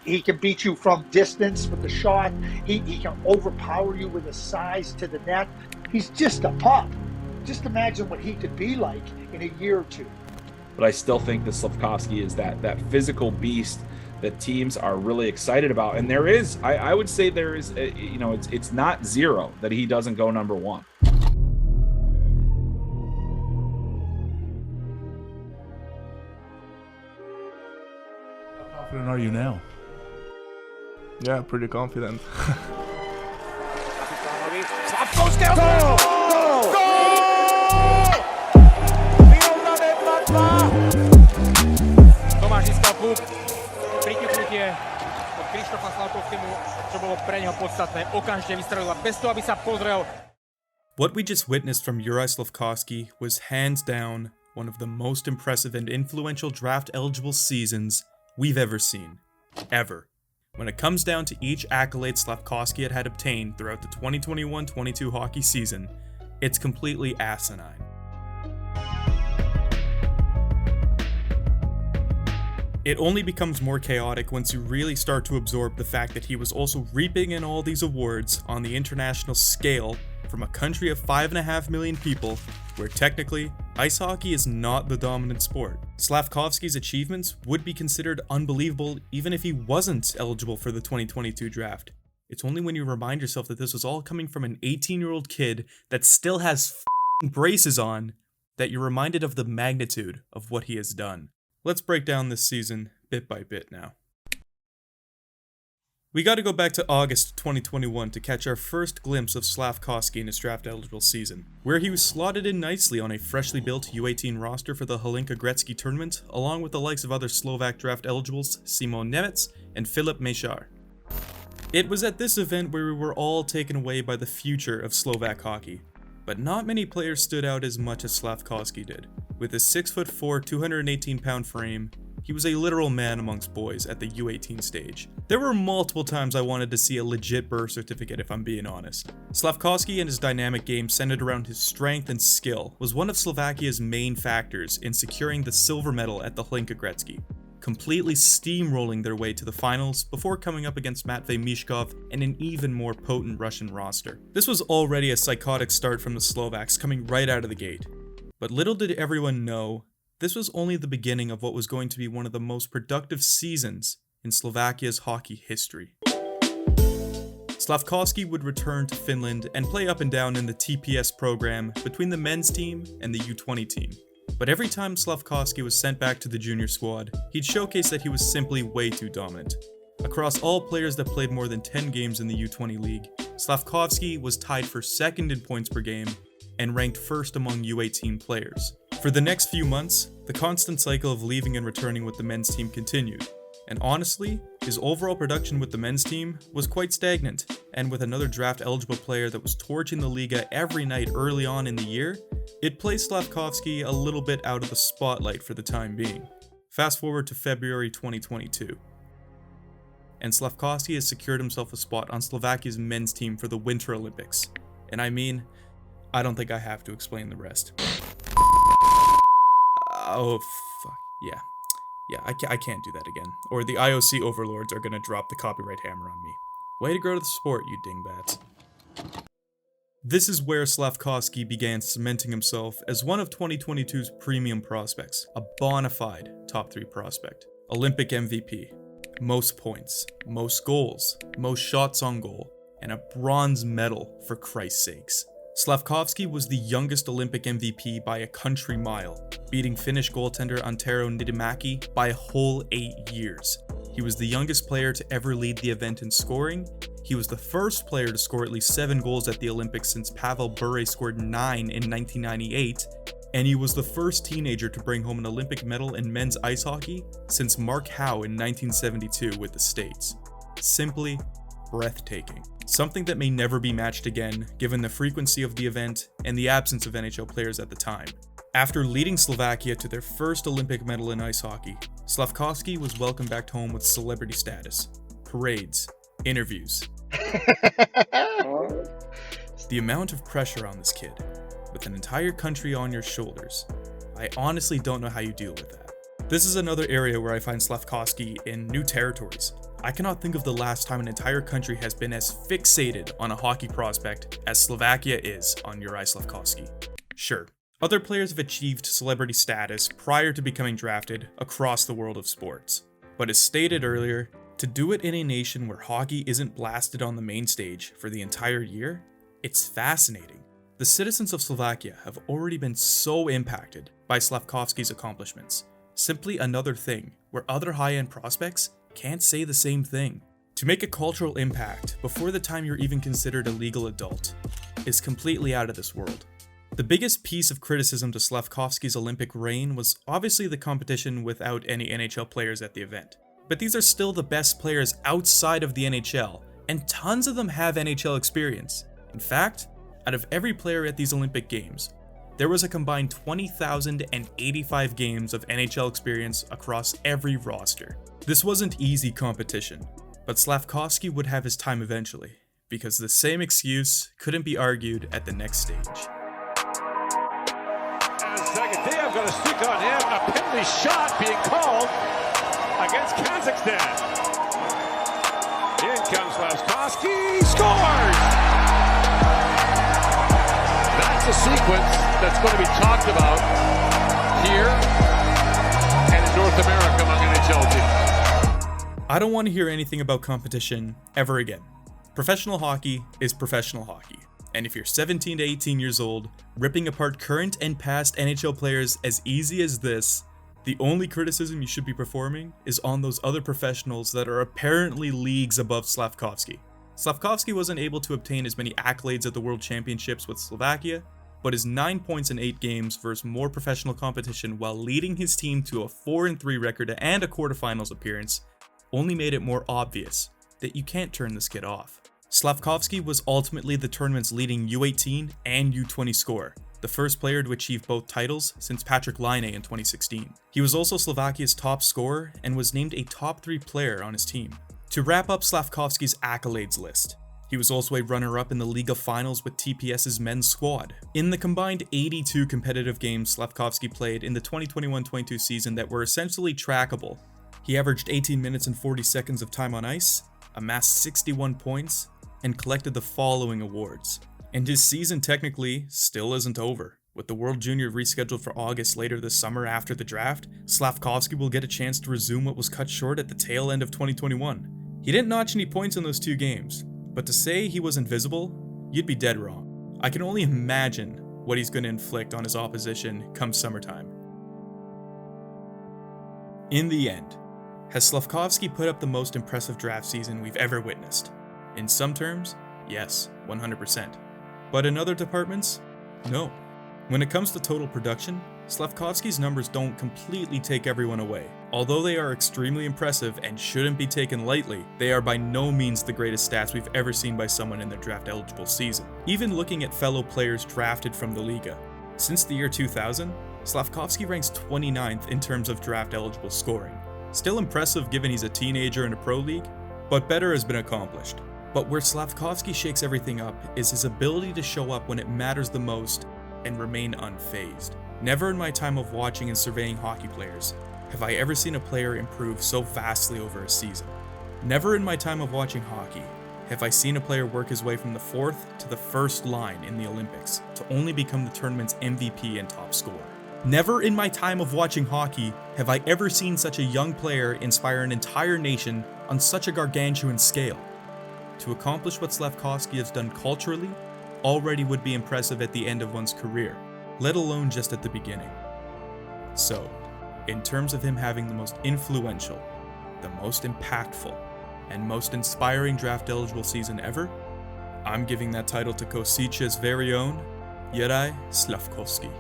He can beat you from distance with the shot. He can overpower you with his size to the net. He's just a pup. Just imagine what he could be like in a year or two. But I still think that Slafkovsky is that physical beast that teams are really excited about. And there is, I would say there is, it's not zero that he doesn't go number one. How confident are you now? Yeah, pretty confident. Slafkovsky! Goal! Tomáš získal puk, priťuknutie od Krištofa Slafkovskému, čo bolo pre neho podstatné. Okamžite vystrelil bez toho, aby sa pozrel. What we just witnessed from Juraj Slafkovsky was hands down one of the most impressive and influential draft-eligible seasons we've ever seen. Ever. When it comes down to each accolade Slafkovsky had obtained throughout the 2021-22 hockey season, it's completely asinine. It only becomes more chaotic once you really start to absorb the fact that he was also reaping in all these awards on the international scale from a country of 5.5 million people, where technically, ice hockey is not the dominant sport. Slafkovsky's achievements would be considered unbelievable even if he wasn't eligible for the 2022 draft. It's only when you remind yourself that this was all coming from an 18-year-old kid that still has braces on that you're reminded of the magnitude of what he has done. Let's break down this season bit by bit now. We gotta go back to August 2021 to catch our first glimpse of Slafkovsky in his draft-eligible season, where he was slotted in nicely on a freshly built U18 roster for the Hokej Gretzky tournament, along with the likes of other Slovak draft-eligibles Simon Nemec and Filip Mesar. It was at this event where we were all taken away by the future of Slovak hockey, but not many players stood out as much as Slafkovsky did. With his 6'4", 218-pound frame, he was a literal man amongst boys at the U18 stage. There were multiple times I wanted to see a legit birth certificate if I'm being honest. Slafkovsky and his dynamic game centered around his strength and skill was one of Slovakia's main factors in securing the silver medal at the Hokej Gretzky, completely steamrolling their way to the finals before coming up against Matvei Michkov and an even more potent Russian roster. This was already a psychotic start from the Slovaks coming right out of the gate. But little did everyone know, this was only the beginning of what was going to be one of the most productive seasons in Slovakia's hockey history. Slafkovsky would return to Finland and play up and down in the TPS program between the men's team and the U20 team. But every time Slafkovsky was sent back to the junior squad, he'd showcase that he was simply way too dominant. Across all players that played more than 10 games in the U20 league, Slafkovsky was tied for second in points per game and ranked first among U18 players. For the next few months, the constant cycle of leaving and returning with the men's team continued, and honestly, his overall production with the men's team was quite stagnant, and with another draft-eligible player that was torching the Liga every night early on in the year, it placed Slafkovsky a little bit out of the spotlight for the time being. Fast forward to February 2022, and Slafkovsky has secured himself a spot on Slovakia's men's team for the Winter Olympics, and I mean, I don't think I have to explain the rest. Oh, fuck. Yeah, I can't do that again. Or the IOC overlords are gonna drop the copyright hammer on me. Way to grow to the sport, you dingbats. This is where Slafkovsky began cementing himself as one of 2022's premium prospects, a bona fide top 3 prospect. Olympic MVP, most points, most goals, most shots on goal, and a bronze medal for Christ's sakes. Slafkovsky was the youngest Olympic MVP by a country mile, beating Finnish goaltender Antero Niittymaki by a whole 8 years. He was the youngest player to ever lead the event in scoring. He was the first player to score at least 7 goals at the Olympics since Pavel Bure scored 9 in 1998, and he was the first teenager to bring home an Olympic medal in men's ice hockey since Mark Howe in 1972 with the States. Simply breathtaking. Something that may never be matched again, given the frequency of the event and the absence of NHL players at the time. After leading Slovakia to their first Olympic medal in ice hockey, Slafkovsky was welcomed back home with celebrity status, parades, interviews. The amount of pressure on this kid, with an entire country on your shoulders, I honestly don't know how you deal with that. This is another area where I find Slafkovsky in new territories. I cannot think of the last time an entire country has been as fixated on a hockey prospect as Slovakia is on Juraj Slafkovsky. Sure, other players have achieved celebrity status prior to becoming drafted across the world of sports. But as stated earlier, to do it in a nation where hockey isn't blasted on the main stage for the entire year, it's fascinating. The citizens of Slovakia have already been so impacted by Slafkovsky's accomplishments. Simply another thing where other high-end prospects can't say the same thing. To make a cultural impact before the time you're even considered a legal adult is completely out of this world. The biggest piece of criticism to Slafkovsky's Olympic reign was obviously the competition without any NHL players at the event. But these are still the best players outside of the NHL, and tons of them have NHL experience. In fact, out of every player at these Olympic Games, there was a combined 20,085 games of NHL experience across every roster. This wasn't easy competition, but Slafkovsky would have his time eventually, because the same excuse couldn't be argued at the next stage. And Zagadiev got a stick on him, a penalty shot being called against Kazakhstan. In comes Slafkovsky, scores! That's a sequence that's going to be talked about here and in North America among NHL teams. I don't want to hear anything about competition ever again. Professional hockey is professional hockey, and if you're 17 to 18 years old, ripping apart current and past NHL players as easy as this, the only criticism you should be performing is on those other professionals that are apparently leagues above Slafkovsky. Slafkovsky wasn't able to obtain as many accolades at the World Championships with Slovakia, but his 9 points in 8 games versus more professional competition while leading his team to a 4-3 record and a quarterfinals appearance only made it more obvious that you can't turn this kid off. Slafkovsky was ultimately the tournament's leading U18 and U20 scorer, the first player to achieve both titles since Patrik Laine in 2016. He was also Slovakia's top scorer and was named a top 3 player on his team. To wrap up Slafkovsky's accolades list, he was also a runner-up in the Liga finals with TPS's men's squad. In the combined 82 competitive games Slafkovsky played in the 2021-22 season that were essentially trackable, he averaged 18 minutes and 40 seconds of time on ice, amassed 61 points, and collected the following awards. And his season technically still isn't over. With the World Junior rescheduled for August later this summer after the draft, Slafkovsky will get a chance to resume what was cut short at the tail end of 2021. He didn't notch any points in those 2 games, but to say he was invisible, you'd be dead wrong. I can only imagine what he's going to inflict on his opposition come summertime. In the end, has Slafkovsky put up the most impressive draft season we've ever witnessed? In some terms, yes, 100%. But in other departments, no. When it comes to total production, Slafkovsky's numbers don't completely take everyone away. Although they are extremely impressive and shouldn't be taken lightly, they are by no means the greatest stats we've ever seen by someone in their draft-eligible season. Even looking at fellow players drafted from the Liga, since the year 2000, Slafkovsky ranks 29th in terms of draft-eligible scoring. Still impressive given he's a teenager in a pro league, but better has been accomplished. But where Slafkovsky shakes everything up is his ability to show up when it matters the most and remain unfazed. Never in my time of watching and surveying hockey players have I ever seen a player improve so vastly over a season. Never in my time of watching hockey have I seen a player work his way from the 4th to the 1st line in the Olympics to only become the tournament's MVP and top scorer. Never in my time of watching hockey have I ever seen such a young player inspire an entire nation on such a gargantuan scale. To accomplish what Slafkovsky has done culturally already would be impressive at the end of one's career, let alone just at the beginning. So, in terms of him having the most influential, the most impactful, and most inspiring draft-eligible season ever, I'm giving that title to Kosic's very own Juraj Slafkovsky.